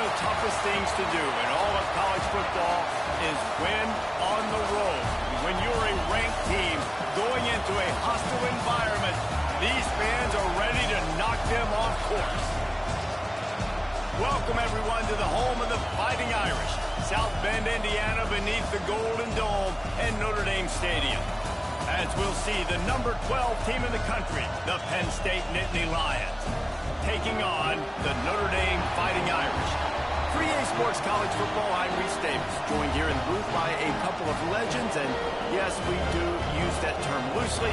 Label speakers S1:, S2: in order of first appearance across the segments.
S1: the toughest things to do in all of college football is win on the road. When you're a ranked team going into a hostile environment, these fans are ready to knock them off course. Welcome, everyone, to the home of the Fighting Irish, South Bend, Indiana, beneath the Golden Dome and Notre Dame Stadium. As we'll see, the number 12 team in the country, the Penn State Nittany Lions, taking on the Notre Dame Fighting Irish. For EA Sports College Football, I'm Reese Davis, joined here in the booth by a couple of legends, and yes, we do use that term loosely.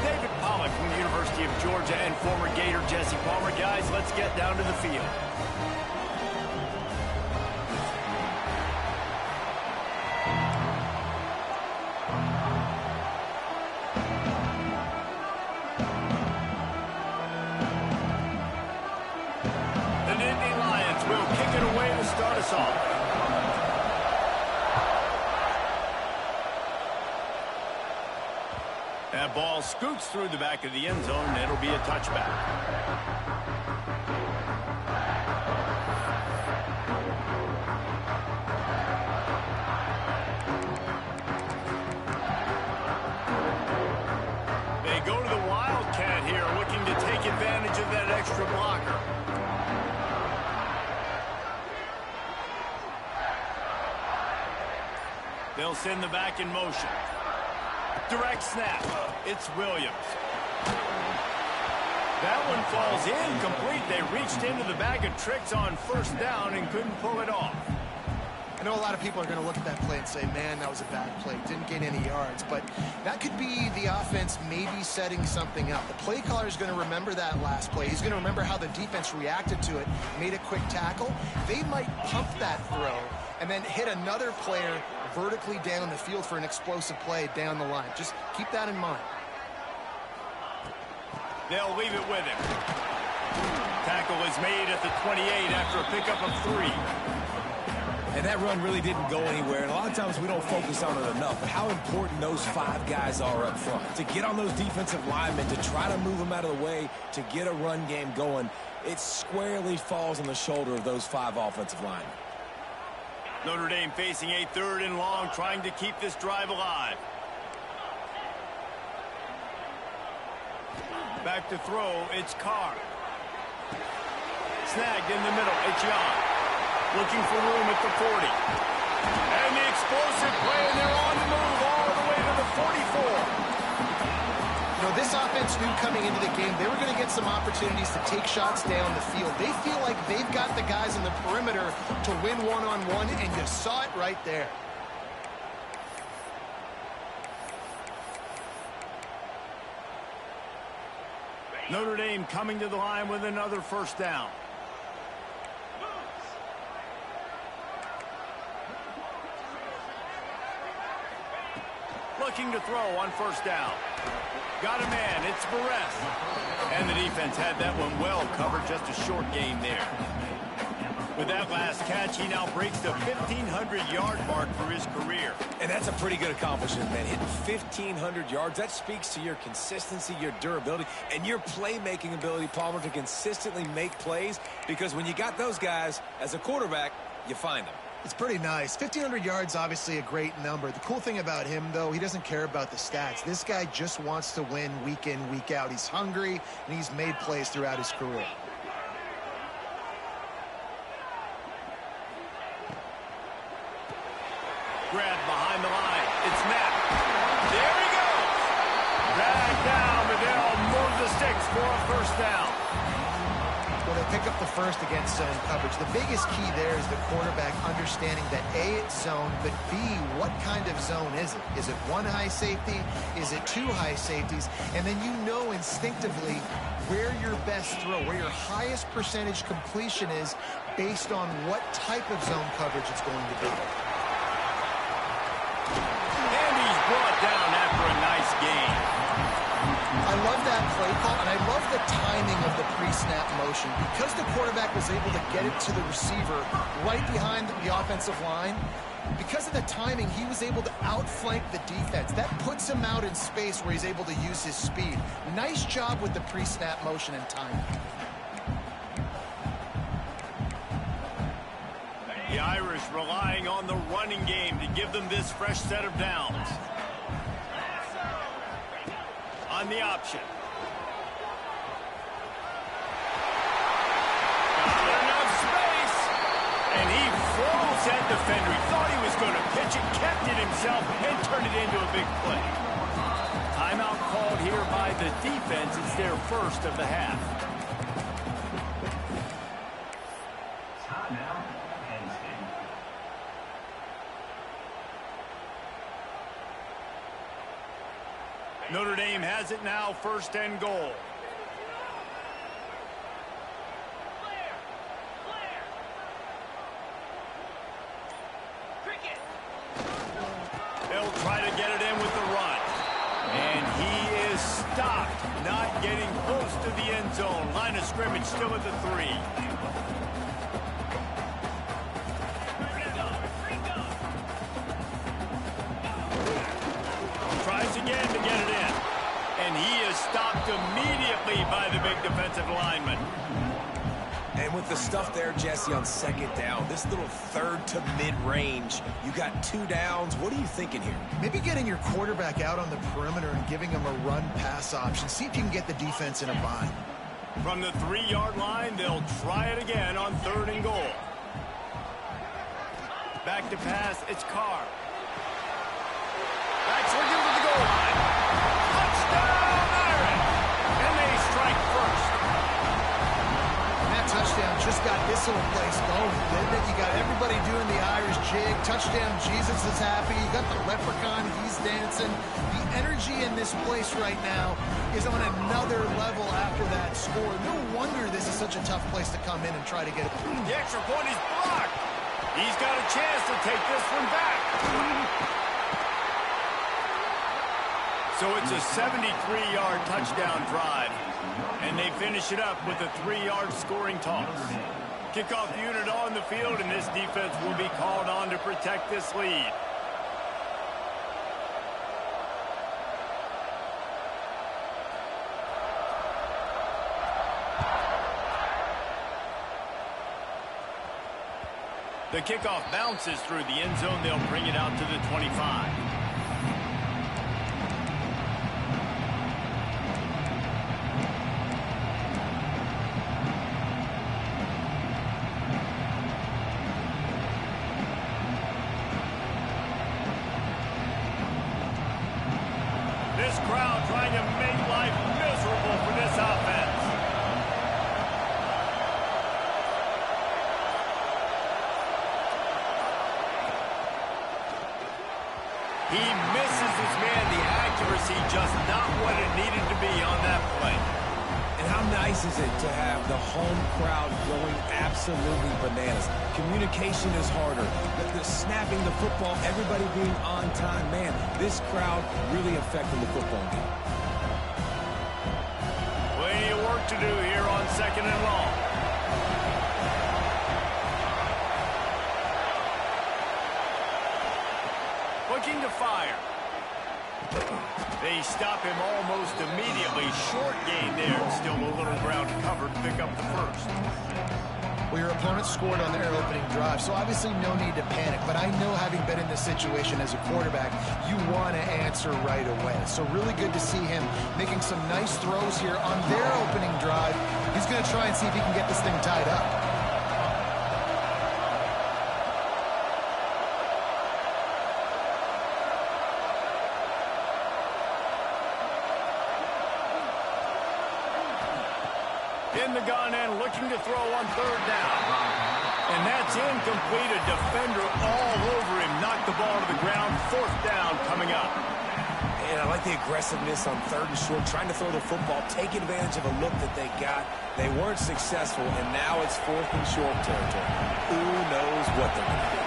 S1: David Pollack from the University of Georgia and former Gator Jesse Palmer. Guys, let's get down to the field. Start us off. That ball scoots through the back of the end zone. It'll be a touchback. They go to the Wildcat here, looking to take advantage of that extra blocker. They'll send the back in motion. Direct snap. It's Williams. That one falls incomplete. They reached into the bag of tricks on first down and couldn't pull it off.
S2: I know a lot of people are going to look at that play and say, man, that was a bad play. Didn't gain any yards. But that could be the offense maybe setting something up. The play caller is going to remember that last play. He's going to remember how the defense reacted to it, made a quick tackle. They might pump that throw and then hit another player vertically down the field for an explosive play down the line. Just keep that in mind.
S1: They'll leave it with him. Tackle is made at the 28 after a pickup of 3.
S3: And that run really didn't go anywhere. And a lot of times we don't focus on it enough. But how important those 5 guys are up front. To get on those defensive linemen, to try to move them out of the way, to get a run game going, it squarely falls on the shoulder of those 5 offensive linemen.
S1: Notre Dame facing a 3rd and long, trying to keep this drive alive. Back to throw, it's Carr. Snagged in the middle, it's Young. Looking for room at the 40. And the explosive play, and they're on the move all the way to the 44.
S2: You know, this offense knew coming into the game they were going to get some opportunities to take shots down the field. They feel like they've got the guys in the perimeter to win one-on-one, and you saw it right there.
S1: Notre Dame coming to the line with another first down. Looking to throw on first down. Got a man, it's Barres. And the defense had that one well covered, just a short gain there. With that last catch, he now breaks the 1,500-yard mark for his career.
S3: And that's a pretty good accomplishment, man. Hitting 1,500 yards, that speaks to your consistency, your durability, and your playmaking ability, Palmer, to consistently make plays. Because when you got those guys, as a quarterback, you find them.
S2: It's pretty nice. 1,500 yards, obviously a great number. The cool thing about him, though, he doesn't care about the stats. This guy just wants to win week in, week out. He's hungry, and he's made plays throughout his career.
S1: Grab behind the line. It's Knapp. There he goes. Dragged down, but they'll move the sticks for a first down.
S2: Well, they pick up the first against zone coverage. The biggest key there is the quarterback understanding that A, it's zone, but B, what kind of zone is it? Is it 1 high safety? Is it 2 high safeties? And then you know instinctively where your best throw, where your highest percentage completion is based on what type of zone coverage it's going to be.
S1: And he's brought down after a nice gain.
S2: I love that play call, and I love the timing of the pre-snap motion. Because the quarterback was able to get it to the receiver right behind the offensive line, because of the timing, he was able to outflank the defense. That puts him out in space where he's able to use his speed. Nice job with the pre-snap motion and timing.
S1: Irish relying on the running game to give them this fresh set of downs. On the option. Got enough space. And he froze that defender. He thought he was going to pitch it, kept it himself, and turned it into a big play. Timeout called here by the defense. It's their first of the half. Notre Dame has it now, first and goal. They'll try to get it in with the run. And he is stopped, not getting close to the end zone. Line of scrimmage still at the 3. Tries again to get it in. And he is stopped immediately by the big defensive lineman.
S3: And with the stuff there, Jesse, on second down, this little third to mid-range, you got 2 downs. What are you thinking here?
S2: Maybe getting your quarterback out on the perimeter and giving him a run-pass option. See if you can get the defense in a bind.
S1: From the 3-yard line, they'll try it again on 3rd and goal. Back to pass, it's Carr. Back swinging to the goal line. Touchdown, Irish! And they strike first.
S2: Touchdown just got this little place going, didn't it? You got everybody doing the Irish jig. Touchdown, Jesus is happy. You got the leprechaun, he's dancing. The energy in this place right now is on another level after that score. No wonder this is such a tough place to come in and try to get it.
S1: The extra point is blocked. He's got a chance to take this one back. So it's a 73-yard touchdown drive. And they finish it up with a 3-yard scoring toss. Kickoff unit on the field, and this defense will be called on to protect this lead. The kickoff bounces through the end zone. They'll bring it out to the 25. This crowd trying to make life miserable for this offense. He misses his man. The accuracy just not what it needed to be on that play.
S3: And how nice is it to have the home crowd going absolutely bananas? Communication is harder. The snapping the football, everybody being on time. Man, this crowd really affecting the football game.
S1: Plenty of work to do here on 2nd and long. Looking to fire. They stop him almost immediately. Short gain there. Still a little ground covered to pick up the first.
S2: Well, your opponent scored on their opening drive, so obviously no need to panic. But I know, having been in this situation as a quarterback, you want to answer right away. So really good to see him making some nice throws here on their opening drive. He's going to try and see if he can get this thing tied up.
S1: In the gun and looking to throw on 3rd down. And that's incomplete. A defender all over him. Knocked the ball to the ground. 4th down coming up.
S3: And I like the aggressiveness on 3rd and short, trying to throw the football, take advantage of a look that they got. They weren't successful, and now it's 4th and short territory. Who knows what they're going to do?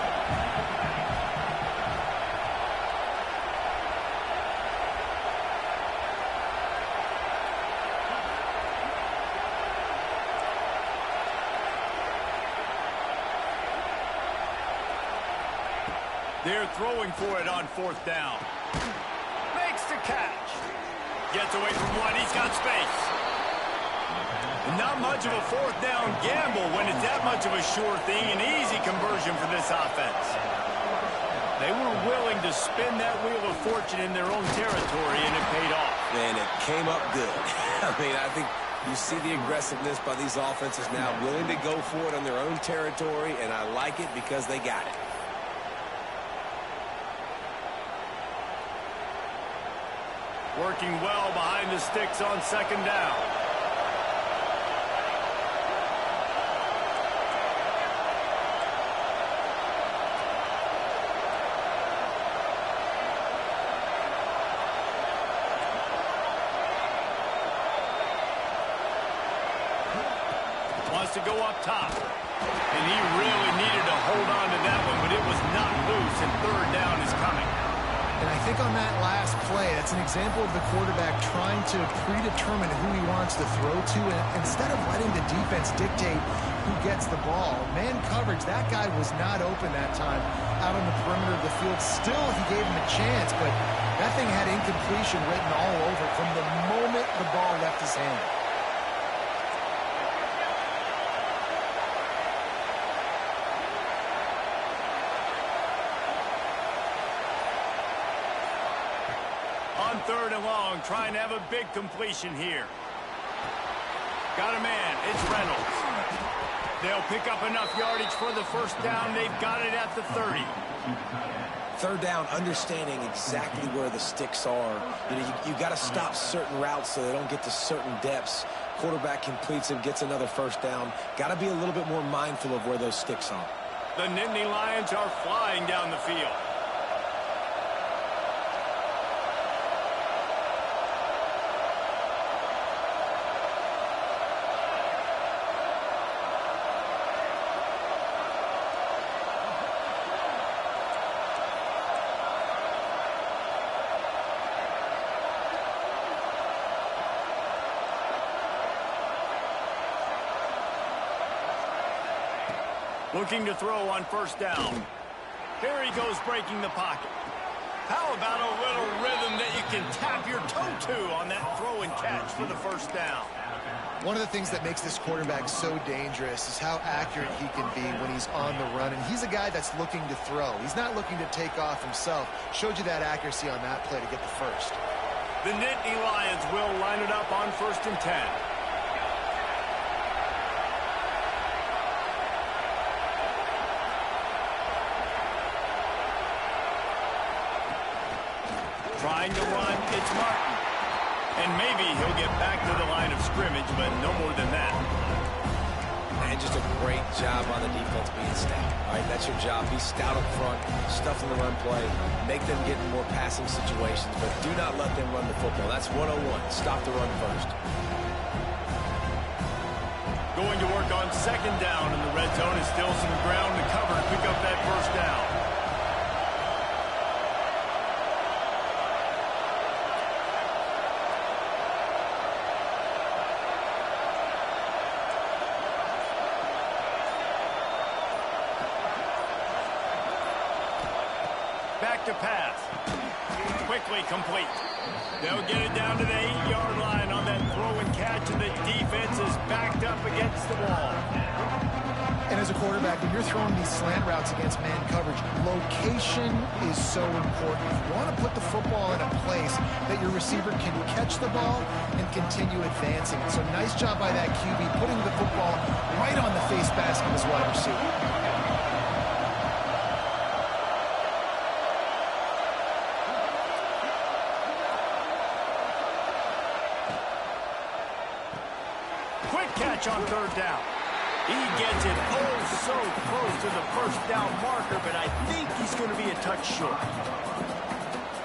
S1: They're throwing for it on 4th down. Makes the catch. Gets away from one. He's got space. Not much of a fourth down gamble when it's that much of a sure thing, an easy conversion for this offense. They were willing to spin that wheel of fortune in their own territory, and it paid off.
S3: And it came up good. I mean, I think you see the aggressiveness by these offenses now, willing to go for it on their own territory, and I like it because they got it.
S1: Working well behind the sticks on second down. Wants to go up top. And he really needed to hold on to that one, but it was not loose, and third down is coming.
S2: And I think on that last play, that's an example of the quarterback trying to predetermine who he wants to throw to, and instead of letting the defense dictate who gets the ball. Man coverage, that guy was not open that time out on the perimeter of the field. Still, he gave him a chance, but that thing had incompletion written all over it from the moment the ball left his hand.
S1: On third and long, trying to have a big completion here. Got a man. It's Reynolds. They'll pick up enough yardage for the first down. They've got it at the 30.
S3: Third down, understanding exactly where the sticks are. You got to stop certain routes so they don't get to certain depths. Quarterback completes and gets another first down. Got to be a little bit more mindful of where those sticks are.
S1: The Nittany Lions are flying down the field. Looking to throw on first down. Here he goes, breaking the pocket. How about a little rhythm that you can tap your toe to on that throw and catch for the first down?
S2: One of the things that makes this quarterback so dangerous is how accurate he can be when he's on the run. And he's a guy that's looking to throw. He's not looking to take off himself. Showed you that accuracy on that play to get the first.
S1: The Nittany Lions will line it up on 1st and 10. Trying to run, it's Martin. And maybe he'll get back to the line of scrimmage, but no more than that.
S3: And just a great job on the defense being stout. All right, that's your job. Be stout up front, stuff in the run play, make them get in more passing situations, but do not let them run the football. That's 101. Stop the run first.
S1: Going to work on second down in the red zone. Is still some ground to cover to pick up that first down. Back to pass. Quickly complete. They'll get it down to the 8-yard line on that throw and catch, and the defense is backed up against the wall.
S2: And as a quarterback, when you're throwing these slant routes against man coverage, location is so important. You want to put the football in a place that your receiver can catch the ball and continue advancing. So nice job by that QB, putting the football right on the face mask of his wide receiver. On third down. He gets it so close to the first down marker, but I think he's going to be a touch short.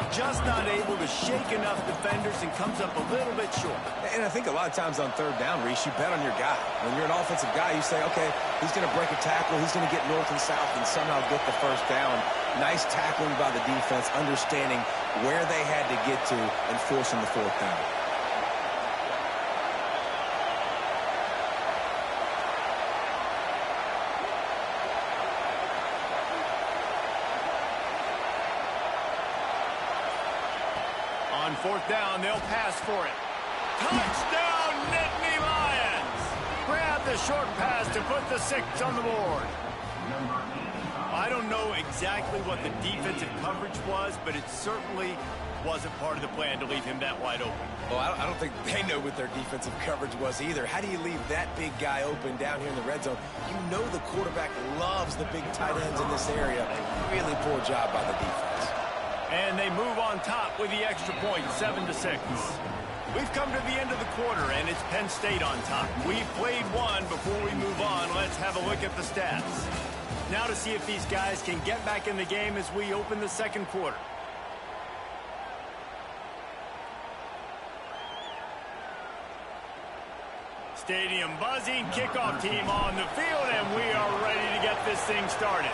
S2: Just not able to shake enough defenders and comes up a little bit short.
S3: And I think a lot of times on third down, Reese, you bet on your guy. When you're an offensive guy, you say, okay, he's going to break a tackle, he's going to get north and south and somehow get the first down. Nice tackling by the defense, understanding where they had to get to and forcing the fourth down.
S1: On fourth down, they'll pass for it. Touchdown, Nittany Lions! with the short pass to put the 6 on the board. I don't know exactly what the defensive coverage was, but it certainly wasn't part of the plan to leave him that wide open.
S3: Well, I don't think they know what their defensive coverage was either. How do you leave that big guy open down here in the red zone? You know the quarterback loves the big tight ends in this area. Really poor job by the defense.
S1: And they move on top with the extra point, 7-6. We've come to the end of the quarter, and it's Penn State on top. We've played one. Before we move on, let's have a look at the stats. Now to see if these guys can get back in the game as we open the second quarter. Stadium buzzing, kickoff team on the field, and we are ready to get this thing started.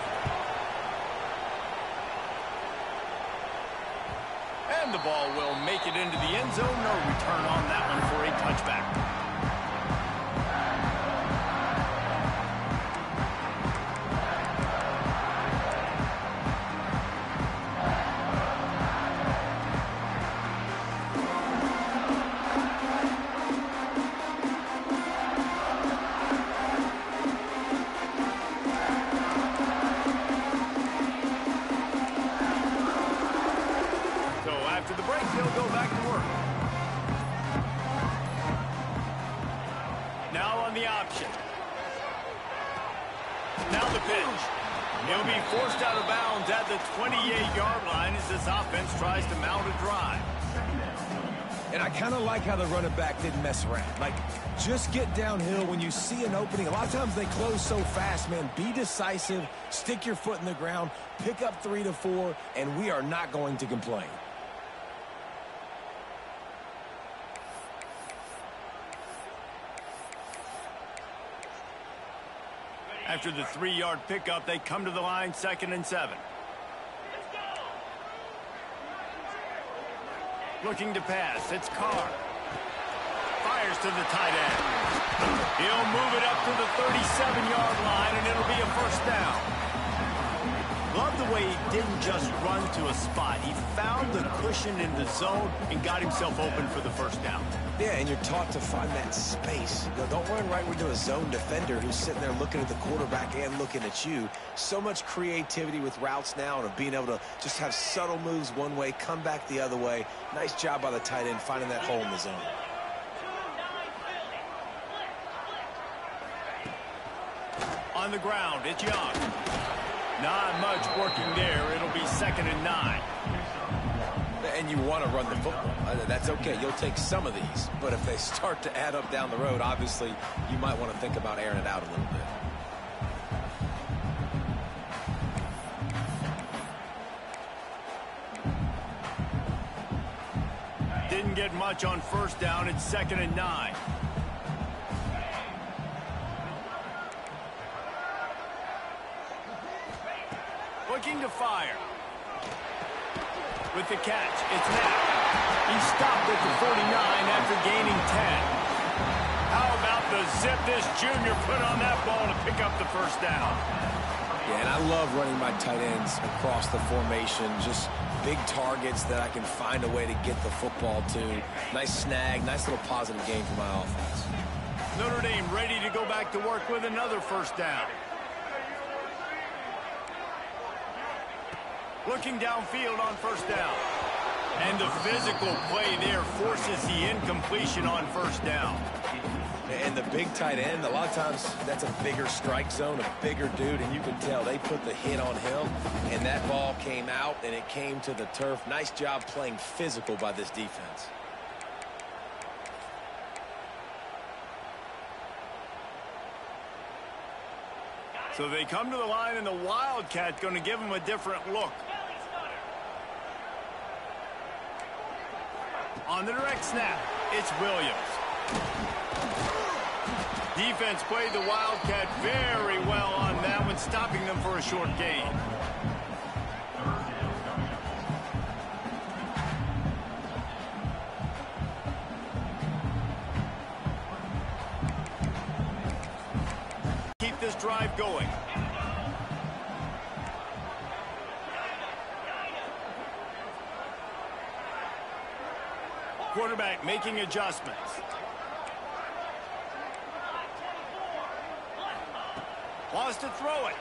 S1: And the ball will make it into the end zone. No return on that one for a touchback. He'll be forced out of bounds at the 28-yard line as this offense tries to mount a drive.
S3: And I kind of like how the running back didn't mess around. Like, just get downhill when you see an opening. A lot of times they close so fast, man. Be decisive, stick your foot in the ground, pick up 3 to 4, and we are not going to complain.
S1: After the 3-yard pickup, they come to the line, 2nd and 7. Looking to pass, it's Carr. Fires to the tight end. He'll move it up to the 37-yard line, and it'll be a first down. Love the way he didn't just run to a spot. He found the cushion in the zone and got himself open for the first down.
S3: Yeah, and you're taught to find that space. You know, don't run right into a zone defender who's sitting there looking at the quarterback and looking at you. So much creativity with routes now and of being able to just have subtle moves one way, come back the other way. Nice job by the tight end finding that hole in the zone.
S1: On the ground, it's Young. Not much working there. It'll be 2nd and 9.
S3: And you want to run the football. That's okay. You'll take some of these. But if they start to add up down the road, obviously, you might want to think about airing it out a little bit.
S1: Didn't get much on first down. It's 2nd and 9. Looking to fire. With the catch, it's Knapp. He stopped at the 49 after gaining 10. How about the zip this junior put on that ball to pick up the first down?
S3: Yeah, and I love running my tight ends across the formation. Just big targets that I can find a way to get the football to. Nice snag, nice little positive game for my offense.
S1: Notre Dame ready to go back to work with another first down. Looking downfield on first down. And the physical play there forces the incompletion on first down.
S3: And the big tight end, a lot of times that's a bigger strike zone, a bigger dude, and you can tell they put the hit on him, and that ball came out, and it came to the turf. Nice job playing physical by this defense.
S1: So they come to the line, and the Wildcat going to give them a different look. On the direct snap, it's Williams. Defense played the Wildcat very well on that one, stopping them for a short gain. Keep this drive going. Quarterback making adjustments. Wants to throw it.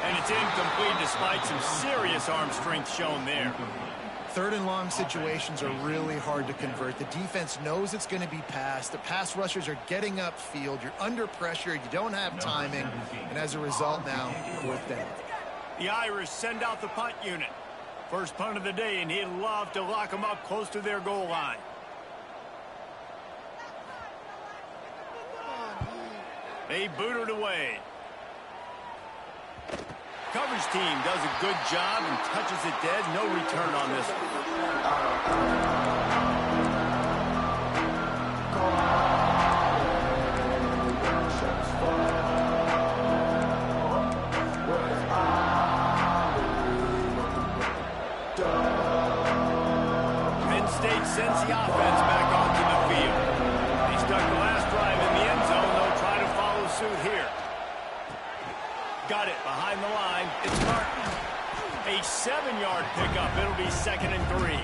S1: And it's incomplete despite some serious arm strength shown there.
S2: Third and long situations are really hard to convert. The defense knows it's going to be passed. The pass rushers are getting upfield. You're under pressure. You don't have timing. And as a result now, fourth down.
S1: The Irish send out the punt unit. First punt of the day, and he'd love to lock them up close to their goal line. They boot it away. Coverage team does a good job and touches it dead. No return on this one. Penn State sends the offense back onto the field. They stuck the last drive in the end zone. They'll try to follow suit here. Got it behind the line. It's Martin. A 7-yard pickup. It'll be 2nd and 3.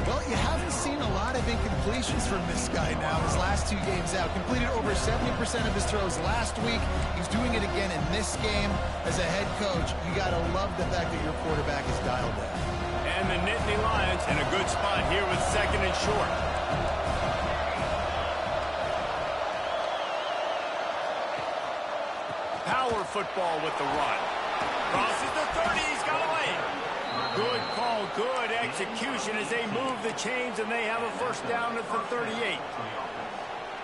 S2: Well, you haven't seen a lot of incompletions from this guy now his last 2 games out. Completed over 70% of his throws last week. He's doing it again in this game. As a head coach, you got to love the fact that your quarterback is dialed in.
S1: And the Nittany Lions in a good spot here with 2nd and short. Power football with the run. Crosses the 30. He's got away. Good call, good execution as they move the chains, and they have a first down at the 38.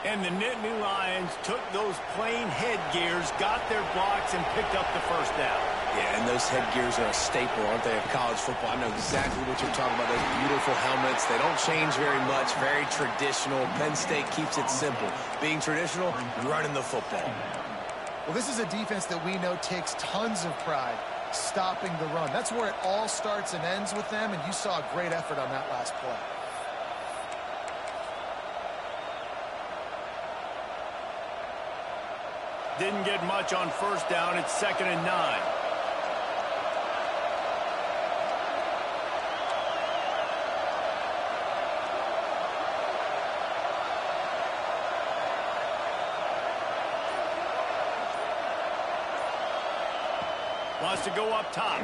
S1: And the Nittany Lions took those plain headgears, got their blocks, and picked up the first down.
S3: Yeah, and those headgears are a staple, aren't they, of college football? I know exactly what you're talking about, those beautiful helmets. They don't change very much, very traditional. Penn State keeps it simple. Being traditional, running the football.
S2: Well, this is a defense that we know takes tons of pride stopping the run. That's where it all starts and ends with them, and you saw a great effort on that last play.
S1: Didn't get much on first down. It's 2nd and 9. Wants to go up top.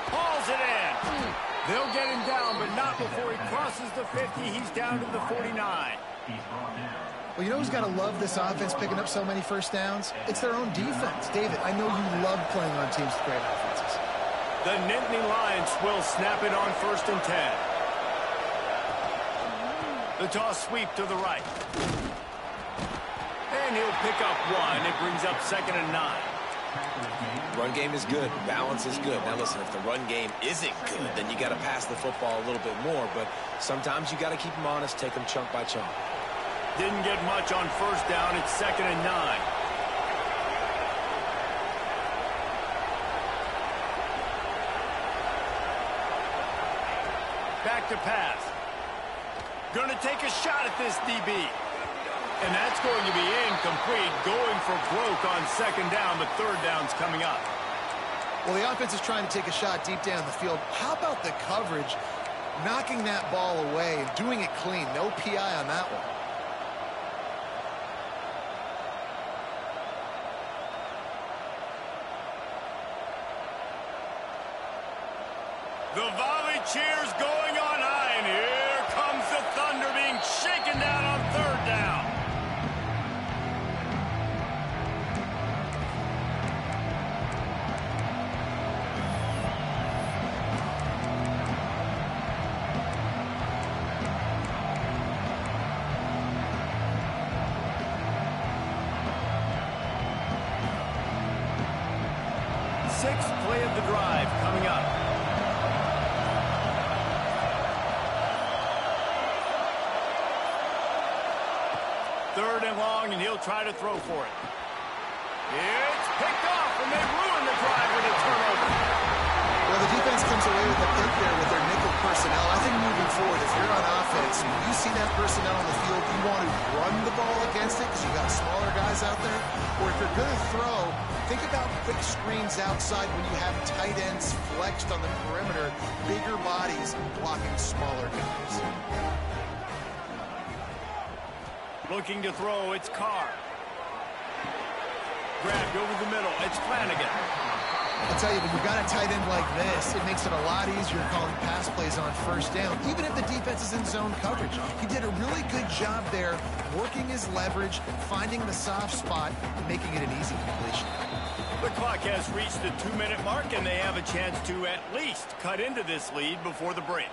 S1: Hauls it in. They'll get him down, but not before he crosses the 50. He's down to the 49.
S2: Well, you know who's got to love this offense picking up so many first downs? It's their own defense. David, I know you love playing on teams with great offenses.
S1: The Nittany Lions will snap it on 1st and 10. The toss sweep to the right. And he'll pick up 1. It brings up 2nd and 9.
S3: Run game is good. Balance is good. Now, listen, if the run game isn't good, then you got to pass the football a little bit more. But sometimes you got to keep them honest, take them chunk by chunk.
S1: Didn't get much on first down. It's 2nd and 9. Back to pass. Going to take a shot at this DB. And that's going to be incomplete. Going for broke on 2nd down, but 3rd down's coming up.
S2: Well, the offense is trying to take a shot deep down the field. How about the coverage? Knocking that ball away and doing it clean. No PI on that one.
S1: The volley cheers going on high, and here comes the Thunder being shaken down on 3rd down. Sixth play of the drive coming up. Third and long, and he'll try to throw for it. It's picked off, and they ruin the drive with a turnover.
S2: Well, the defense comes away with a pick there with their nickel personnel. I think moving forward, if you're on offense, when you see that personnel on the field, you want to run the ball against it because you got smaller guys out there. Or if you're going to throw, think about quick screens outside when you have tight ends flexed on the perimeter, bigger bodies blocking smaller guys.
S1: Looking to throw, it's Carr. Grabbed over the middle, it's Flanagan.
S2: I'll tell you, when you've got a tight end like this, it makes it a lot easier calling pass plays on first down, even if the defense is in zone coverage. He did a really good job there, working his leverage, finding the soft spot, and making it an easy completion.
S1: The clock has reached the 2-minute mark, and they have a chance to at least cut into this lead before the break.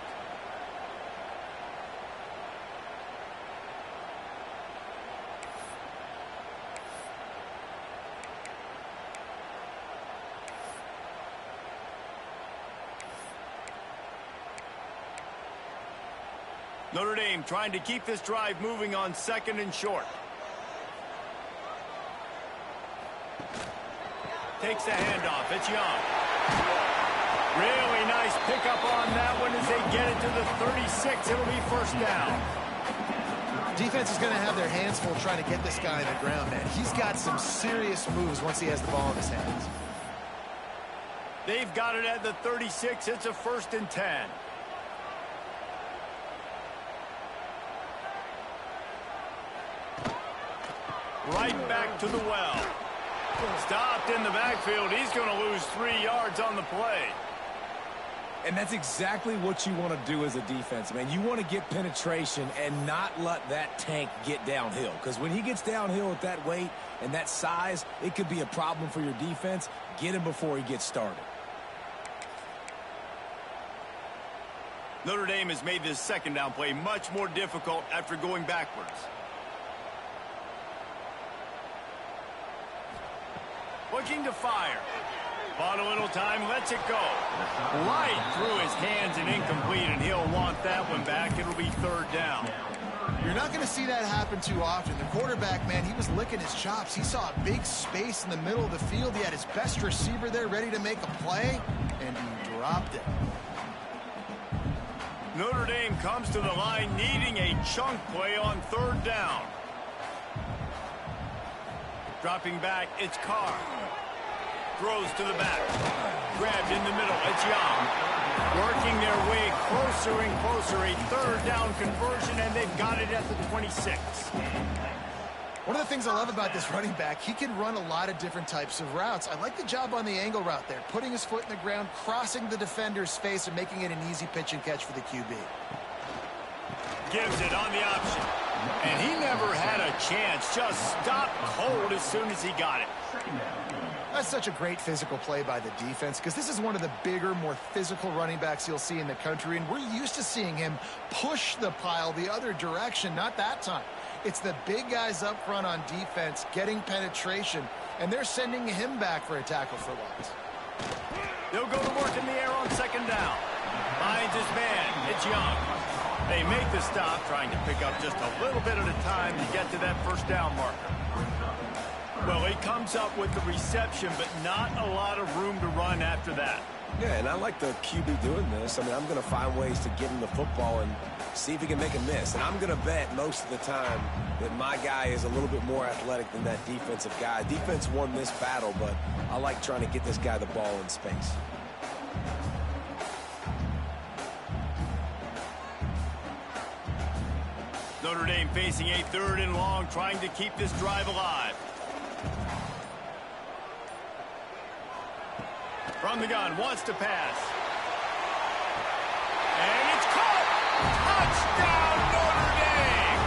S1: Notre Dame trying to keep this drive moving on 2nd and short. Takes the handoff. It's Young. Really nice pickup on that one as they get it to the 36. It'll be first down.
S2: Defense is going to have their hands full trying to get this guy on the ground, man. He's got some serious moves once he has the ball in his hands.
S1: They've got it at the 36. It's a 1st and 10. Right back to the well. Stopped in the backfield. He's going to lose 3 yards on the play.
S3: And that's exactly what you want to do as a defense, man. You want to get penetration and not let that tank get downhill. Because when he gets downhill at that weight and that size, it could be a problem for your defense. Get him before he gets started.
S1: Notre Dame has made this 2nd down play much more difficult after going backwards. Looking to fire. Bought a little time, lets it go. Right through his hands and incomplete, and he'll want that one back. It'll be 3rd down.
S2: You're not going to see that happen too often. The quarterback, man, he was licking his chops. He saw a big space in the middle of the field. He had his best receiver there ready to make a play, and he dropped it.
S1: Notre Dame comes to the line needing a chunk play on 3rd down. Dropping back, it's Carr. Throws to the back. Grabbed in the middle, it's Young. Working their way closer and closer. A 3rd down conversion, and they've got it at the 26.
S2: One of the things I love about this running back, he can run a lot of different types of routes. I like the job on the angle route there, putting his foot in the ground, crossing the defender's face, and making it an easy pitch and catch for the QB.
S1: Gives it on the option. And he never had a chance. Just stopped cold as soon as he got it.
S2: That's such a great physical play by the defense because this is one of the bigger, more physical running backs you'll see in the country, and we're used to seeing him push the pile the other direction. Not that time. It's the big guys up front on defense getting penetration, and they're sending him back for a tackle for loss.
S1: They'll go to work in the air on 2nd down. Finds his man. It's Young. They make the stop, trying to pick up just a little bit at a time to get to that 1st down marker. Well, he comes up with the reception, but not a lot of room to run after that.
S3: Yeah, and I like the QB doing this. I mean, I'm going to find ways to get him the football and see if he can make a miss. And I'm going to bet most of the time that my guy is a little bit more athletic than that defensive guy. Defense won this battle, but I like trying to get this guy the ball in space.
S1: Notre Dame facing a 3rd and long, trying to keep this drive alive. From the gun, wants to pass. And it's caught! Touchdown, Notre Dame!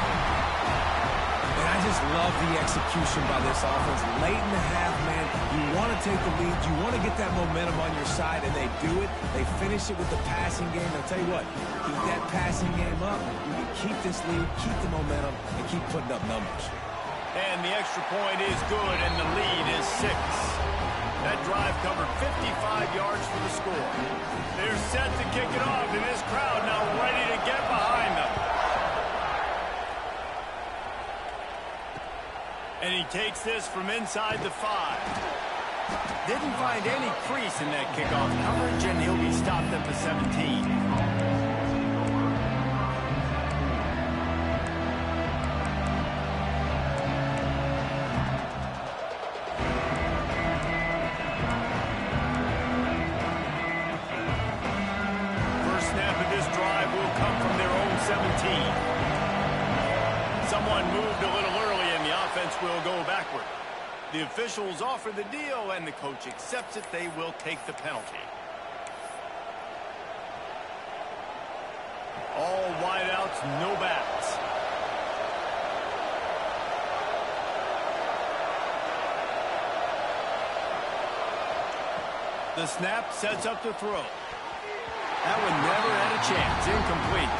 S3: And I just love the execution by this offense. Late in the half, man, you want to take the lead. You want to get that momentum on your side, and they do it. They finish it with the passing game. I'll tell you what, keep that passing game up. You can keep this lead, keep the momentum, and keep putting up numbers.
S1: And the extra point is good, and the lead is 6. That drive covered 55 yards for the score. They're set to kick it off, and this crowd now ready to get behind them. And he takes this from inside the 5. Didn't find any crease in that kickoff coverage, and he'll be stopped at the 17. Someone moved a little offense will go backward. The officials offer the deal, and the coach accepts it. They will take the penalty. All wideouts, no backs. The snap sets up the throw. That one never had a chance. Incomplete.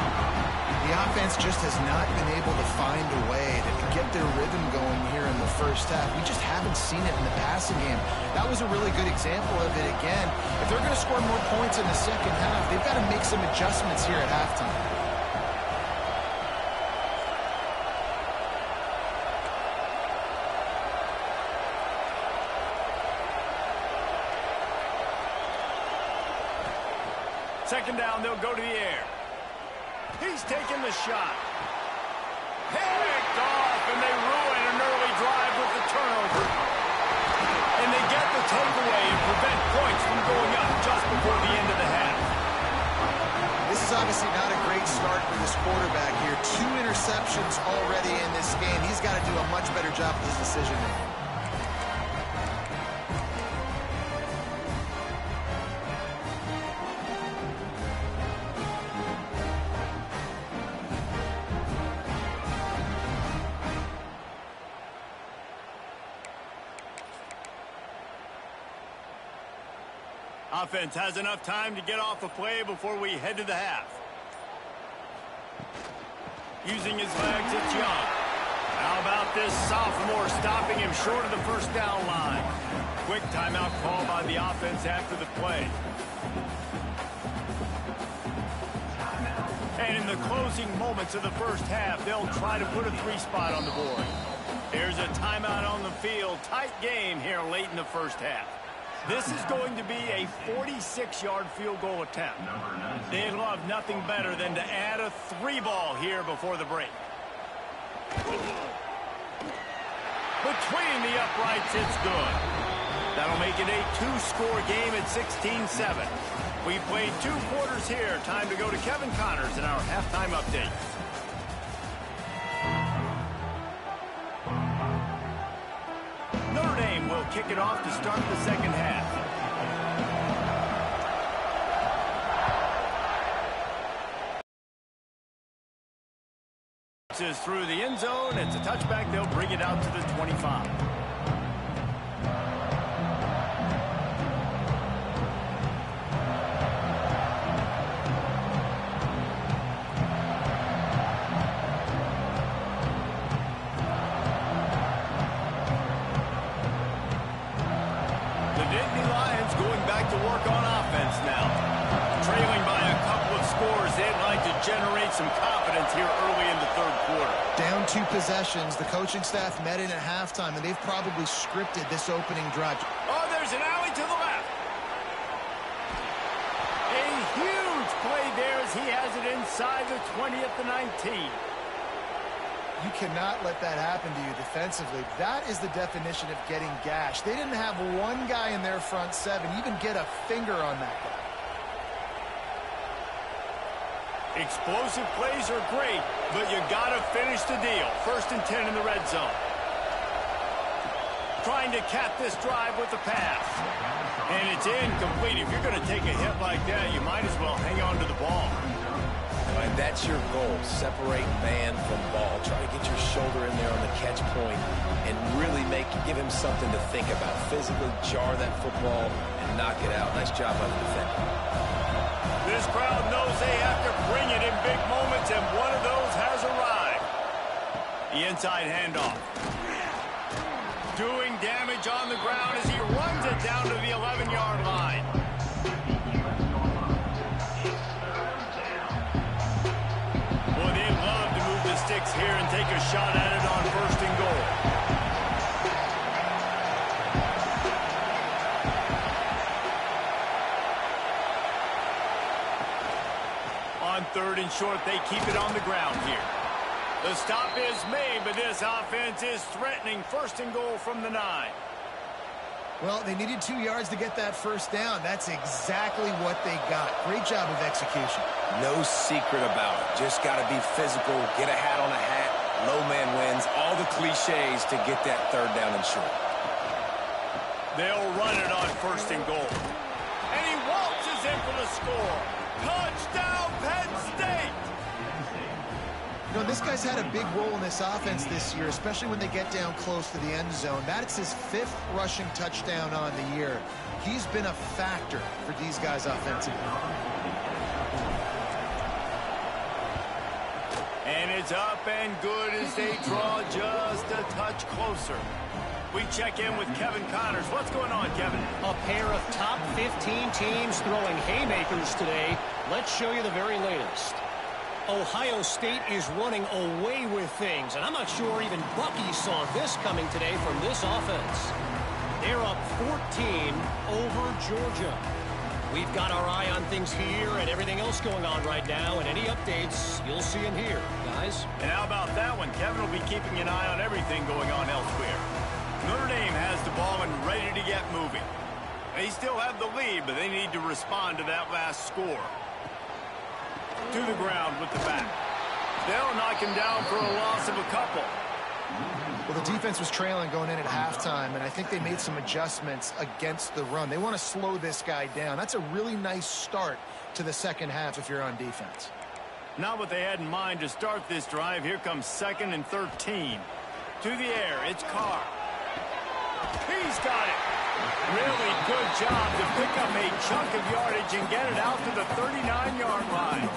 S2: The offense just has not been able to find a way to get their rhythm going here in the first half. We just haven't seen it in the passing game. That was a really good example of it again. If they're going to score more points in the second half, they've got to make some adjustments here at halftime.
S1: Second down, they'll go to the air. He's taking the shot. Picked off, and they ruin an early drive with the turnover. And they get the takeaway and prevent points from going up just before the end of the half.
S2: This is obviously not a great start for this quarterback here. 2 interceptions already in this game. He's got to do a much better job with his decision-making.
S1: Offense has enough time to get off a play before we head to the half. Using his legs, it's Young. How about this sophomore stopping him short of the first down line? Quick timeout call by the offense after the play. And in the closing moments of the first half, they'll try to put a 3-spot on the board. Here's a timeout on the field. Tight game here late in the first half. This is going to be a 46-yard field goal attempt. They'd love nothing better than to add a 3-ball here before the break. Between the uprights, it's good. That'll make it a 2-score game at 16-7. We played 2 quarters here. Time to go to Kevin Connors in our halftime update. Notre Dame will kick it off to start the second half. This is through the end zone. It's a touchback. They'll bring it out to the 25. Generate some confidence here early in the third quarter.
S2: Down 2 possessions. The coaching staff met in at halftime, and they've probably scripted this opening drive.
S1: Oh, there's an alley to the left. A huge play there as he has it inside the 20 at the 19.
S2: You cannot let that happen to you defensively. That is the definition of getting gashed. They didn't have one guy in their front 7 even get a finger on that guy.
S1: Explosive plays are great, but you got to finish the deal. 1st and 10 in the red zone. Trying to cap this drive with the pass. And it's incomplete. If you're going to take a hit like that, you might as well hang on to the ball.
S3: Right, that's your goal. Separate man from ball. Try to get your shoulder in there on the catch point and really give him something to think about. Physically jar that football and knock it out. Nice job by the defender.
S1: This crowd knows they have to bring it in big moments, and one of those has arrived. The inside handoff. Doing damage on the ground as he runs it down to the 11-yard line. Boy, they love to move the sticks here and take a shot at it on 1st and goal. On 3rd and short, they keep it on the ground here. The stop is made, but this offense is threatening 1st and goal from the 9.
S2: Well, they needed 2 yards to get that first down. That's exactly what they got. Great job of execution.
S3: No secret about it. Just got to be physical, get a hat on a hat, Low man wins, all the cliches to get that third down and short.
S1: They'll run it on 1st and goal. And he waltzes in for the score. Touchdown, Penn State!
S2: You know, this guy's had a big role in this offense this year, especially when they get down close to the end zone. That's his 5th rushing touchdown on the year. He's been a factor for these guys offensively.
S1: And it's up and good as they draw just a touch closer. We check in with Kevin Connors. What's going on, Kevin?
S4: A pair of top 15 teams throwing haymakers today. Let's show you the very latest. Ohio State is running away with things, and I'm not sure even Bucky saw this coming today from this offense. They're up 14 over Georgia. We've got our eye on things here and everything else going on right now, and any updates, you'll see them here, guys.
S1: And how about that one? Kevin will be keeping an eye on everything going on elsewhere. Notre Dame has the ball and ready to get moving. They still have the lead, but they need to respond to that last score. To the ground with the back. They'll knock him down for a loss of a couple.
S2: Well, the defense was trailing going in at halftime, and I think they made some adjustments against the run. They want to slow this guy down. That's a really nice start to the second half if you're on defense.
S1: Not what they had in mind to start this drive. Here comes 2nd and 13. To the air, it's Carr. He's got it. Really good job to pick up a chunk of yardage and get it out to the 39-yard line.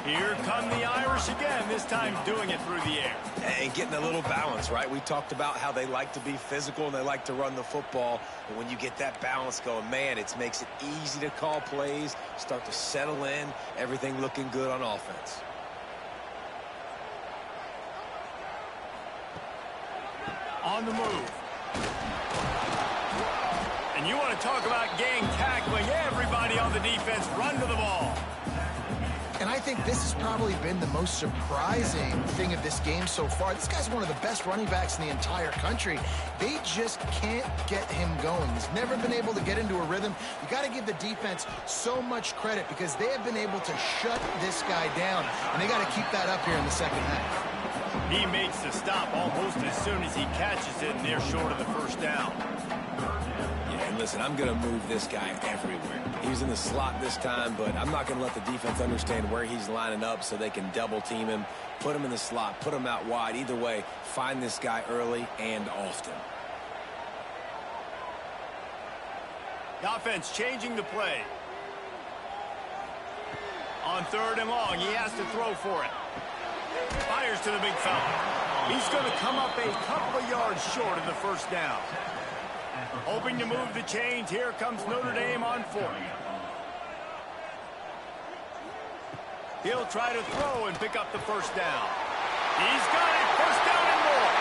S1: Here come the Irish again, this time doing it through the air.
S3: And getting a little balance, right? We talked about how they like to be physical and they like to run the football. And when you get that balance going, man, it makes it easy to call plays, start to settle in, everything looking good on offense.
S1: On the move. And you want to talk about gang tackling. Everybody on the defense run to the ball.
S2: And I think this has probably been the most surprising thing of this game so far. This guy's one of the best running backs in the entire country. They just can't get him going. He's never been able to get into a rhythm. You got to give the defense so much credit because they have been able to shut this guy down. And they got to keep that up here in the second half.
S1: He makes the stop almost as soon as he catches it, and they're short of the 1st down.
S3: Yeah, and listen, I'm going to move this guy everywhere. He's in the slot this time, but I'm not going to let the defense understand where he's lining up so they can double team him, put him in the slot, put him out wide. Either way, find this guy early and often.
S1: The offense changing the play. On 3rd and long, he has to throw for it. Fires to the big fella. He's going to come up a couple of yards short of the 1st down. Hoping to move the chains. Here comes Notre Dame on 4th. He'll try to throw and pick up the 1st down. He's got it. 1st down and more.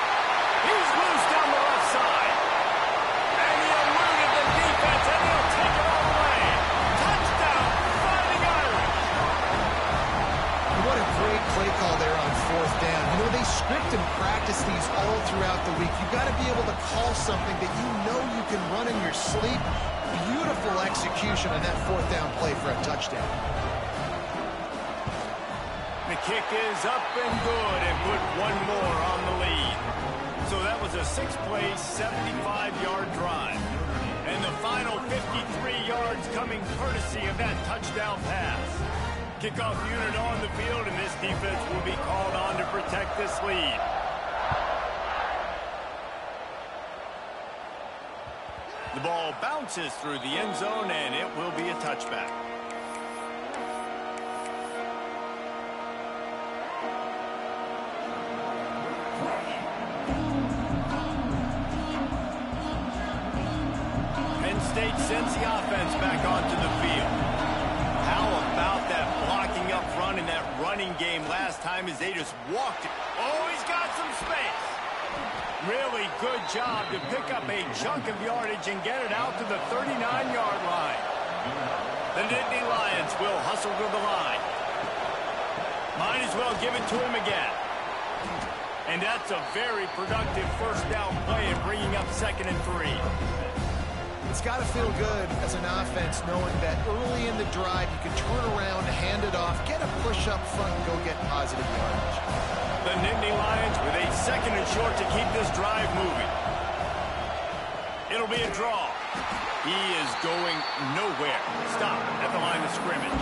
S1: He's loose down the left side. And he eluded the defense, and he'll take it all the way. Touchdown, Fighting Irish.
S2: What a great play call there on 4th down. You know, they script and practice these all throughout the week. You've got to be able to call something that you know you can run in your sleep. Beautiful execution on that 4th down play for a touchdown.
S1: The kick is up and good and put one more on the lead. So that was a 6-play, 75-yard drive. And the final 53 yards coming courtesy of that touchdown pass. Kickoff unit on the field, and this defense will be called on to protect this lead. The ball bounces through the end zone, and it will be a touchback. Penn State sends the offense back onto the field. How about that blocking up front in that running game last time as they just walked it? Oh, he's got some space. Really good job to pick up a chunk of yardage and get it out to the 39-yard line. The Nittany Lions will hustle to the line. Might as well give it to him again. And that's a very productive 1st down play and bringing up 2nd and 3.
S2: It's got to feel good as an offense knowing that early in the drive you can turn around, hand it off, get a push up front, and go get positive yardage.
S1: The Nittany Lions with a 2nd and short to keep this drive moving. It'll be a draw. He is going nowhere. Stop at the line of scrimmage.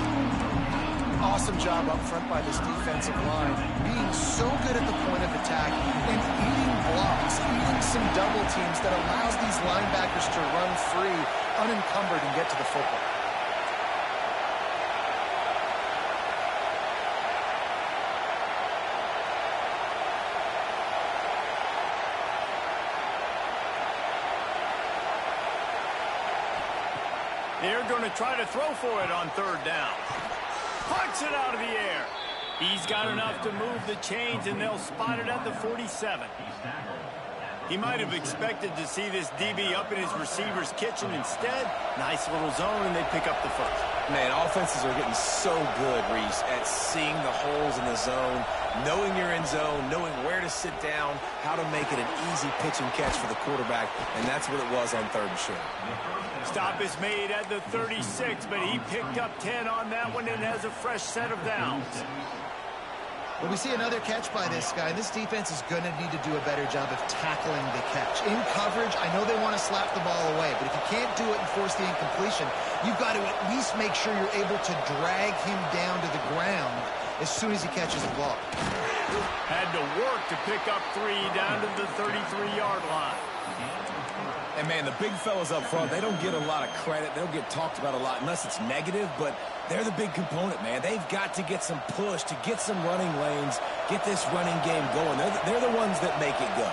S2: Awesome job up front by this defensive line. Being so good at the point of attack and eating blocks, eating some double teams that allows these linebackers to run free, unencumbered, and get to the football.
S1: They're going to try to throw for it on 3rd down. Punts it out of the air. He's got enough to move the chains, and they'll spot it at the 47. He might have expected to see this DB up in his receiver's kitchen. Instead, nice little zone, and they pick up the 1st.
S3: Man, offenses are getting so good, Reese, at seeing the holes in the zone, knowing you're in zone, knowing where to sit down, how to make it an easy pitch and catch for the quarterback, and that's what it was on 3rd and short.
S1: Stop is made at the 36, but he picked up 10 on that one and has a fresh set of downs.
S2: Well, we see another catch by this guy. This defense is going to need to do a better job of tackling the catch. In coverage, I know they want to slap the ball away, but if you can't do it and force the incompletion, you've got to at least make sure you're able to drag him down to the ground as soon as he catches the ball.
S1: Had to work to pick up 3 down to the 33-yard line.
S3: And, man, the big fellas up front, they don't get a lot of credit. They don't get talked about a lot unless it's negative, but they're the big component, man. They've got to get some push, to get some running lanes, get this running game going. They're the ones that make it go.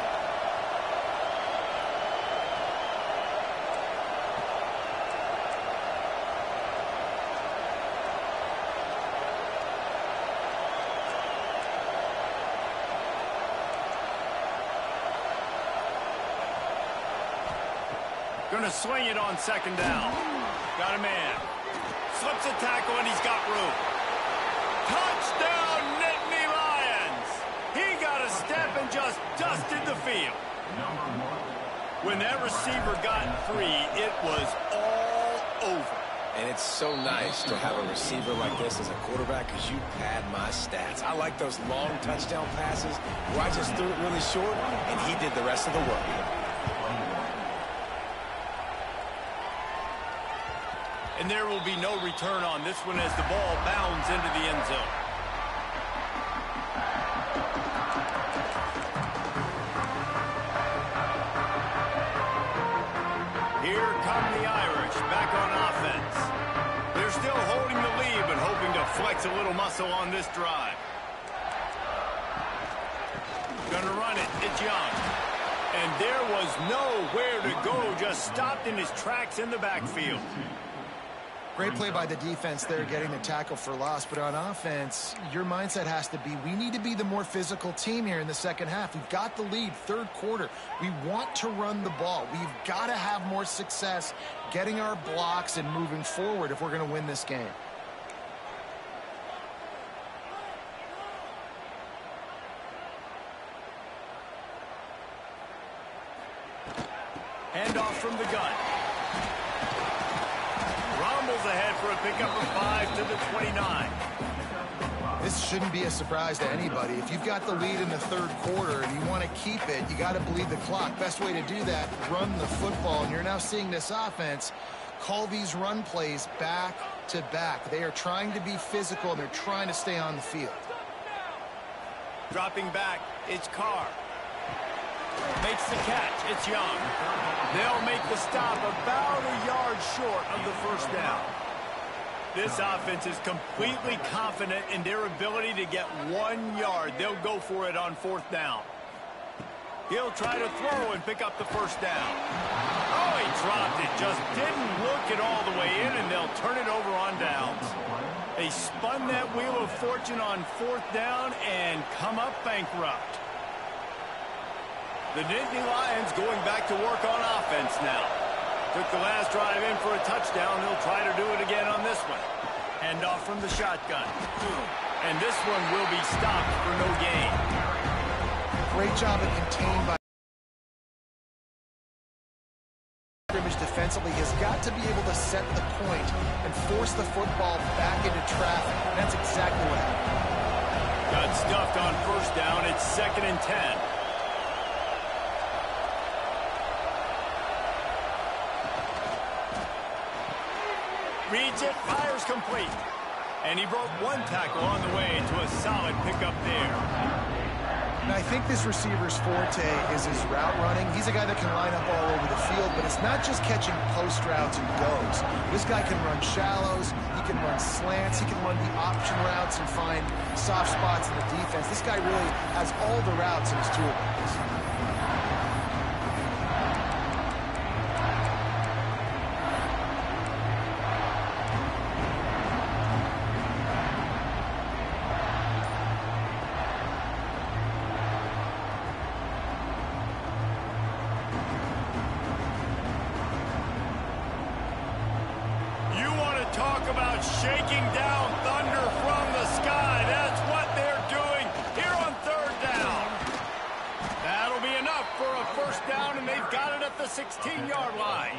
S1: Going to swing it on 2nd down. Got a man. Slips a tackle, and he's got room. Touchdown, Nittany Lions! He got a step and just dusted the field. When that receiver got 3, it was all over.
S3: And it's so nice to have a receiver like this as a quarterback because you pad my stats. I like those long touchdown passes where I just threw it really short, and he did the rest of the work.
S1: And there will be no return on this one as the ball bounds into the end zone. Here come the Irish back on offense. They're still holding the lead, but hoping to flex a little muscle on this drive. Gonna run it. It's Young. And there was nowhere to go, just stopped in his tracks in the backfield.
S2: Great play by the defense there, getting the tackle for loss. But on offense, your mindset has to be, we need to be the more physical team here in the 2nd half. We've got the lead, 3rd quarter. We want to run the ball. We've got to have more success getting our blocks and moving forward if we're going to win this game.
S1: Handoff from the gun. Ahead for a pickup of 5 to the 29.
S2: This shouldn't be a surprise to anybody. If you've got the lead in the 3rd quarter and you want to keep it, you got to bleed the clock. Best way to do that, run the football. And you're now seeing this offense call these run plays back to back. They are trying to be physical, and they're trying to stay on the field.
S1: Dropping back, it's Carr. Makes the catch. It's Young. They'll make the stop about a yard short of the 1st down. This offense is completely confident in their ability to get 1 yard. They'll go for it on 4th down. He'll try to throw and pick up the 1st down. Oh, he dropped it. Just didn't look it all the way in, and they'll turn it over on downs. They spun that wheel of fortune on 4th down and come up bankrupt. The Nittany Lions going back to work on offense now. Took the last drive in for a touchdown. They'll try to do it again on this one. Handoff from the shotgun. And this one will be stopped for no gain.
S2: Great job of contained by scrimmage defensively. Has got to be able to set the point and force the football back into traffic. That's exactly what happened.
S1: Got stuffed on first down. It's 2nd and 10. Reads it, fires complete. And he broke one tackle on the way to a solid pickup there.
S2: And I think this receiver's forte is his route running. He's a guy that can line up all over the field, but it's not just catching post routes and goes. This guy can run shallows, he can run slants, he can run the option routes and find soft spots in the defense. This guy really has all the routes in his toolbox.
S1: Talk about shaking down thunder from the sky. That's what they're doing here on 3rd down. That'll be enough for a first down, and they've got it at the 16-yard line.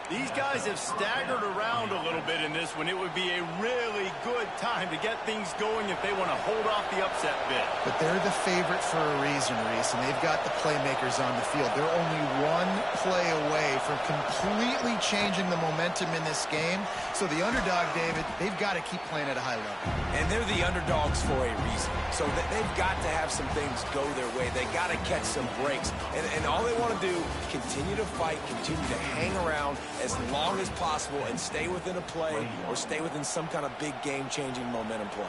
S1: These guys have staggered around a little bit in this one. It would be a really good time to get things going if they want to hold off the upset bid.
S2: But they're the favorite for a reason, Reese, and they've got the playmakers on the field. They're only one play away from completely changing the momentum in this game. So the underdog, David, they've got to keep playing at a high level.
S3: And they're the underdogs for a reason. So they've got to have some things go their way. They got to catch some breaks. And all they want to do, continue to fight, continue to hang around as long as possible and stay within a play or stay within some kind of big game-changing momentum play.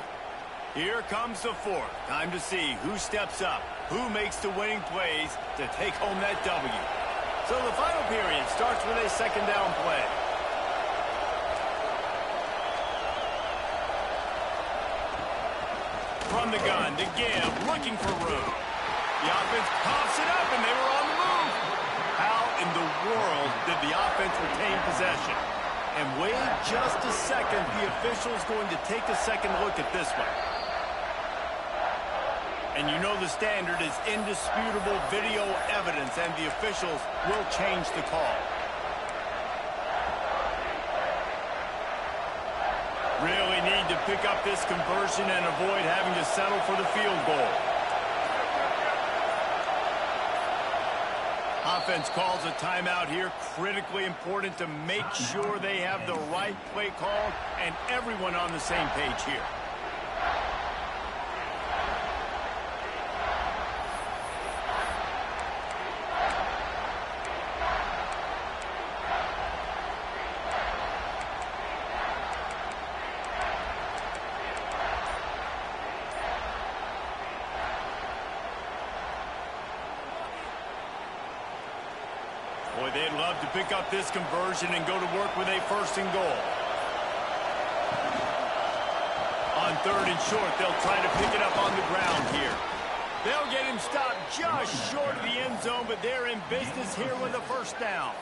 S1: Here comes the 4th. Time to see who steps up, who makes the winning plays to take home that W. So the final period starts with a 2nd down play. From the gun to give, looking for room. The offense pops it up, and they were on the move. How in the world did the offense retain possession? And wait just a second, the official's going to take a second look at this one. And you know the standard is indisputable video evidence, and the officials will change the call. Really need to pick up this conversion and avoid having to settle for the field goal. Offense calls a timeout here. Critically important to make sure they have the right play called and everyone on the same page here. Boy, they'd love to pick up this conversion and go to work with a 1st and goal. On 3rd and short, they'll try to pick it up on the ground here. They'll get him stopped just short of the end zone, but they're in business here with a 1st down.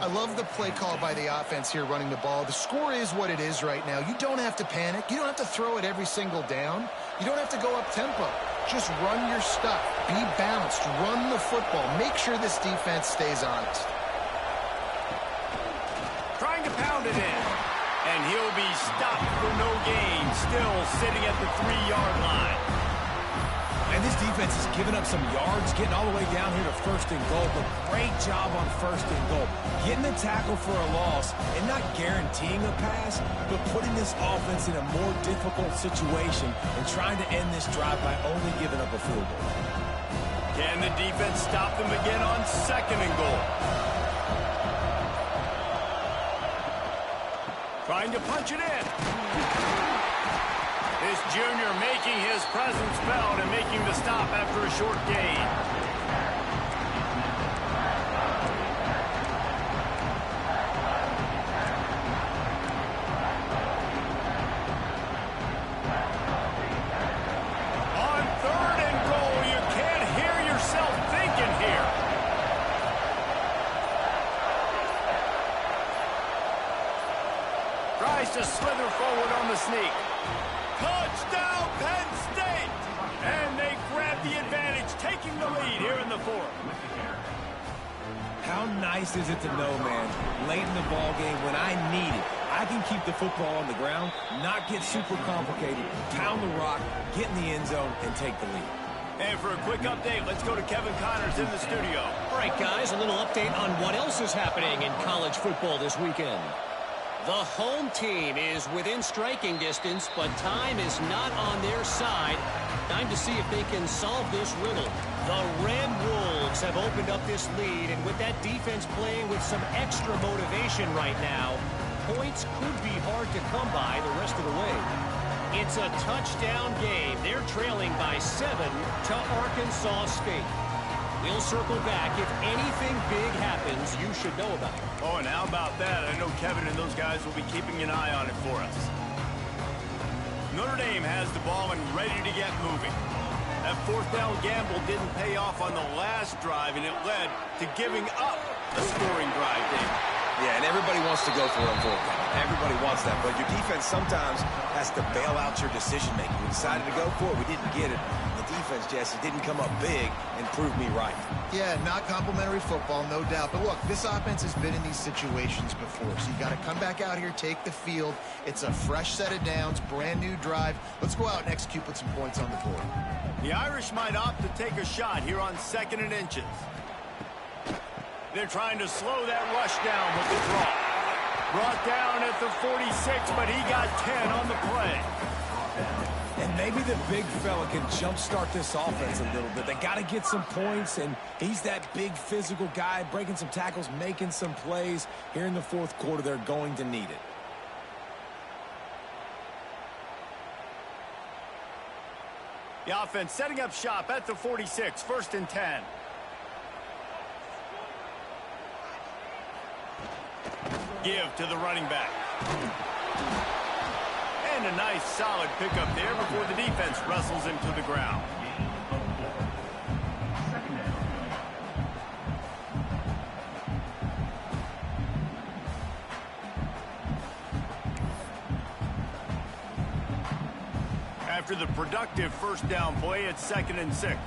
S2: I love the play call by the offense here running the ball. The score is what it is right now. You don't have to panic. You don't have to throw it every single down. You don't have to go up tempo. Just run your stuff. Be balanced. Run the football. Make sure this defense stays honest.
S1: Trying to pound it in. And he'll be stopped for no gain. Still sitting at the 3-yard line.
S3: And this defense has given up some yards, getting all the way down here to 1st and goal. But great job on 1st and goal. Getting the tackle for a loss and not guaranteeing a pass, but putting this offense in a more difficult situation and trying to end this drive by only giving up a field goal.
S1: Can the defense stop them again on 2nd and goal? Trying to punch it in. This junior making his presence felt and making the stop after a short gain. On 3rd and goal, you can't hear yourself thinking here. Tries to slither forward on the sneak. Touchdown, Penn State! And they grab the advantage, taking the lead here in the 4th.
S3: How nice is it to know, man, late in the ball game when I need it, I can keep the football on the ground, not get super complicated, pound the rock, get in the end zone, and take the lead.
S1: And for a quick update, let's go to Kevin Connors in the studio.
S4: All right, guys, a little update on what else is happening in college football this weekend. The home team is within striking distance, but time is not on their side. Time to see if they can solve this riddle. The Red Wolves have opened up this lead, and with that defense playing with some extra motivation right now, points could be hard to come by the rest of the way. It's a touchdown game. They're trailing by 7 to Arkansas State. We'll circle back. If anything big happens, you should know about it.
S1: Oh, and how about that? I know Kevin and those guys will be keeping an eye on it for us. Notre Dame has the ball and ready to get moving. That fourth down gamble didn't pay off on the last drive, and it led to giving up a scoring drive, Dave.
S3: Yeah, and everybody wants to go for it on fourth down. Everybody wants that, but your defense sometimes has to bail out your decision-making. We decided to go for it. We didn't get it. The defense, Jesse, didn't come up big and prove me right.
S2: Yeah, not complimentary football, no doubt. But look, this offense has been in these situations before, so you got to come back out here, take the field. It's a fresh set of downs, brand new drive. Let's go out and execute, put some points on the board.
S1: The Irish might opt to take a shot here on 2nd and inches. They're trying to slow that rush down with the draw. Brought down at the 46, but he got 10 on the play.
S3: And maybe the big fella can jumpstart this offense a little bit. They got to get some points, and he's that big physical guy, breaking some tackles, making some plays. Here in the fourth quarter, they're going to need it.
S1: The offense setting up shop at the 46, 1st and 10. Give to the running back. And a nice solid pickup there before the defense wrestles him to the ground. After the productive first down play, it's 2nd and 6.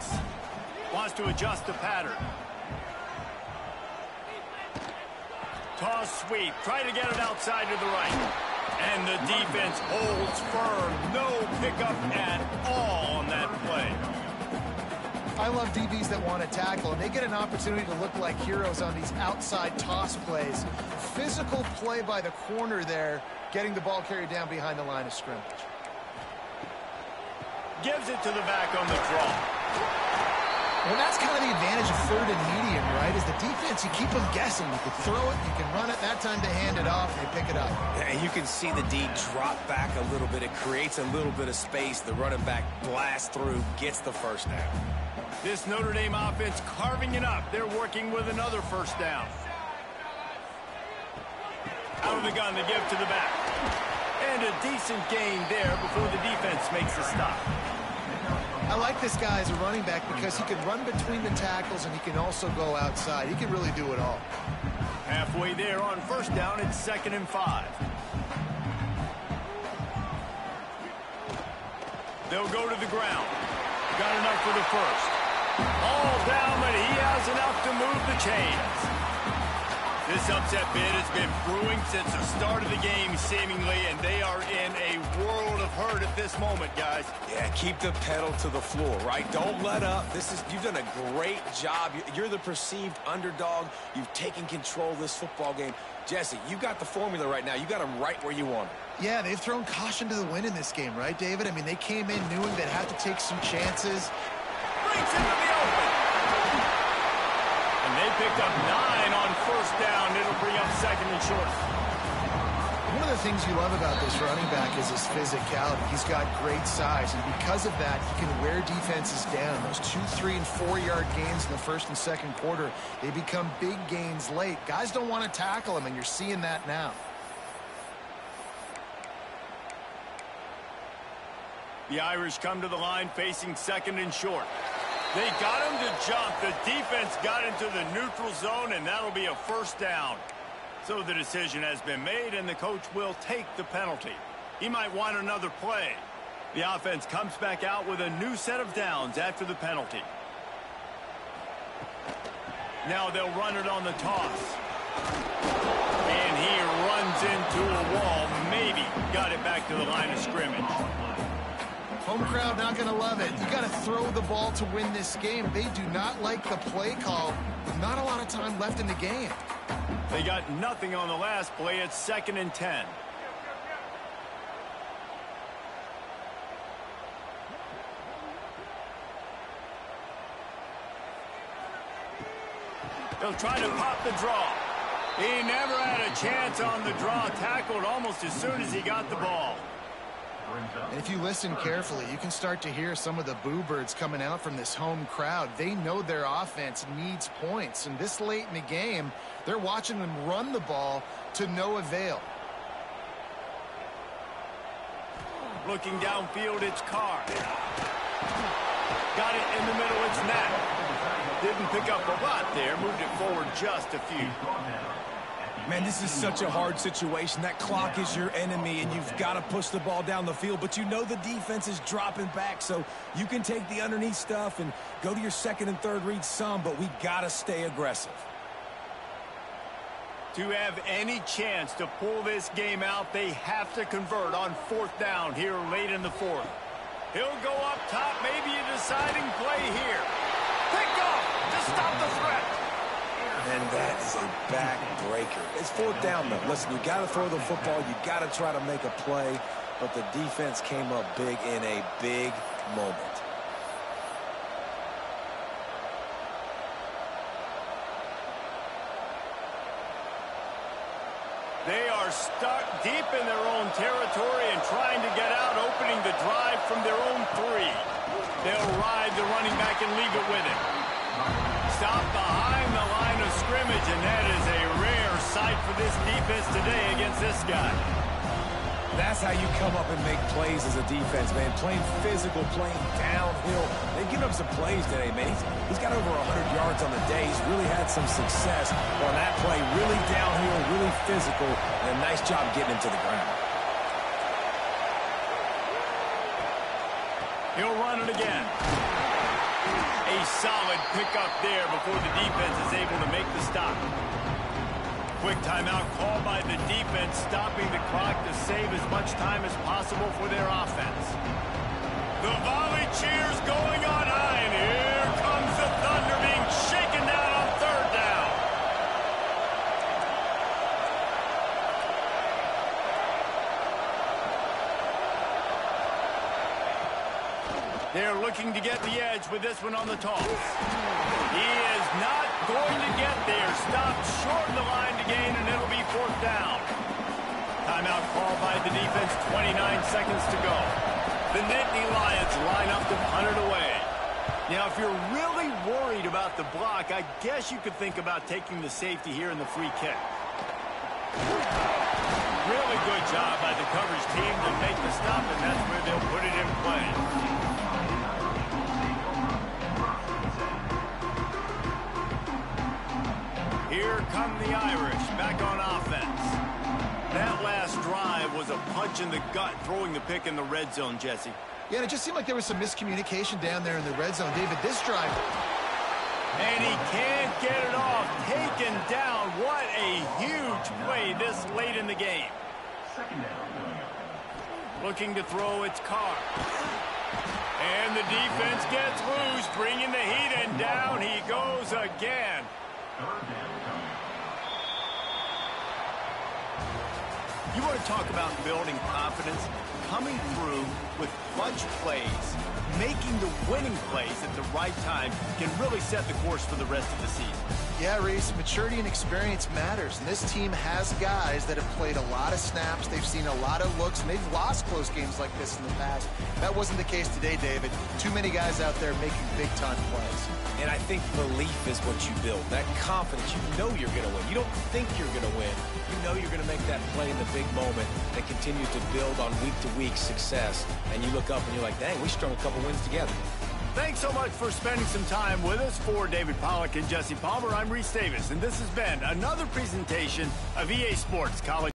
S1: Wants to adjust the pattern. Toss sweep. Try to get it outside to the right. And the defense holds firm. No pickup at all on that play.
S2: I love DBs that want to tackle, and they get an opportunity to look like heroes on these outside toss plays. Physical play by the corner there, getting the ball carried down behind the line of scrimmage.
S1: Gives it to the back on the draw.
S2: Well, that's kind of the advantage of 3rd and medium, right? Is the defense, you keep them guessing. You can throw it, you can run it. That time they hand it off, they pick it up.
S3: And you can see the D drop back a little bit. It creates a little bit of space. The running back blasts through, gets the first down.
S1: This Notre Dame offense carving it up. They're working with another first down. Out of the gun, they give to the back. And a decent gain there before the defense makes the stop.
S2: I like this guy as a running back because he can run between the tackles and he can also go outside. He can really do it all.
S1: Halfway there on first down, it's 2nd and 5. They'll go to the ground. Got enough for the first. All down, but he has enough to move the chains. This upset bid has been brewing since the start of the game, seemingly, and they are in a world of hurt at this moment, guys.
S3: Yeah, keep the pedal to the floor, right? Don't let up. You've done a great job. You're the perceived underdog. You've taken control of this football game. Jesse, you got the formula right now. You got them right where you want them.
S2: Yeah, they've thrown caution to the wind in this game, right, David? I mean, they came in knowing they'd have to take some chances.
S1: Brings into the open. And they picked up 9 on first down. It'll bring up 2nd and short.
S2: One of the things you love about this running back is his physicality. He's got great size, and because of that, he can wear defenses down. Those 2-, 3-, and 4-yard gains in the first and second quarter, they become big gains late. Guys don't want to tackle him, and you're seeing that now.
S1: The Irish come to the line facing 2nd and short. They got him to jump. The defense got into the neutral zone, and that'll be a first down. So the decision has been made, and the coach will take the penalty. He might want another play. The offense comes back out with a new set of downs after the penalty. Now they'll run it on the toss. And he runs into a wall. Maybe got it back to the line of scrimmage.
S2: Home crowd not going to love it. You got to throw the ball to win this game. They do not like the play call. Not a lot of time left in the game.
S1: They got nothing on the last play. It's 2nd and 10. They'll try to pop the draw. He never had a chance on the draw. Tackled almost as soon as he got the ball.
S2: And if you listen carefully, you can start to hear some of the boo birds coming out from this home crowd. They know their offense needs points. And this late in the game, they're watching them run the ball to no avail.
S1: Looking downfield, it's Carr. Got it in the middle, it's Knapp. Didn't pick up a lot there, moved it forward just a few.
S3: Man, this is such a hard situation. That clock is your enemy, and you've got to push the ball down the field. But you know the defense is dropping back, so you can take the underneath stuff and go to your 2nd and 3rd read some, but we got to stay aggressive.
S1: To have any chance to pull this game out, they have to convert on 4th down here late in the 4th. He'll go up top, maybe a deciding play here. Pick off to stop the threat.
S3: And that is a backbreaker. It's 4th down, though. Listen, you got to throw the football. You got to try to make a play. But the defense came up big in a big moment.
S1: They are stuck deep in their own territory and trying to get out, opening the drive from their own 3. They'll ride the running back and leave it with him. Stop behind the line of scrimmage, and that is a rare sight for this defense today against this guy.
S3: That's how you come up and make plays as a defense, man. Playing physical, playing downhill. They've given up some plays today, man. He's got over 100 yards on the day. He's really had some success on that play. Really downhill, really physical, and a nice job getting him to the ground.
S1: He'll run it again. A solid pickup there before the defense is able to make the stop. Quick timeout called by the defense, stopping the clock to save as much time as possible for their offense. The volley cheers going on high, and here comes the Thunder being shaken down on 3rd down. They're looking to get the edge with this one on the toss. He is not going to get there. Stopped short of the line to gain, and it'll be 4th down. Timeout called by the defense, 29 seconds to go. The Nittany Lions line up to punt it away. Now, if you're really worried about the block, I guess you could think about taking the safety here in the free kick. Really good job by the coverage team to make the stop, and that's where they'll put it in play. Here come the Irish, back on offense. That last drive was a punch in the gut, throwing the pick in the red zone, Jesse.
S2: Yeah, and it just seemed like there was some miscommunication down there in the red zone. David, this drive...
S1: And he can't get it off. Taken down. What a huge play this late in the game. Looking to throw, it's Carr. And the defense gets loose, bringing the heat, and down he goes again. You want to talk about building confidence? Coming through with clutch plays, making the winning plays at the right time can really set the course for the rest of the season.
S2: Yeah, Reese, maturity and experience matters. And this team has guys that have played a lot of snaps. They've seen a lot of looks, and they've lost close games like this in the past. That wasn't the case today, David. Too many guys out there making big-time plays.
S3: And I think belief is what you build. That confidence, you know you're going to win. You don't think you're going to win. You know you're going to make that play in the big moment that continues to build on week-to-week success. And you look up and you're like, dang, we strung a couple wins together.
S1: Thanks so much for spending some time with us. For David Pollack and Jesse Palmer, I'm Reese Davis, and this has been another presentation of EA Sports College.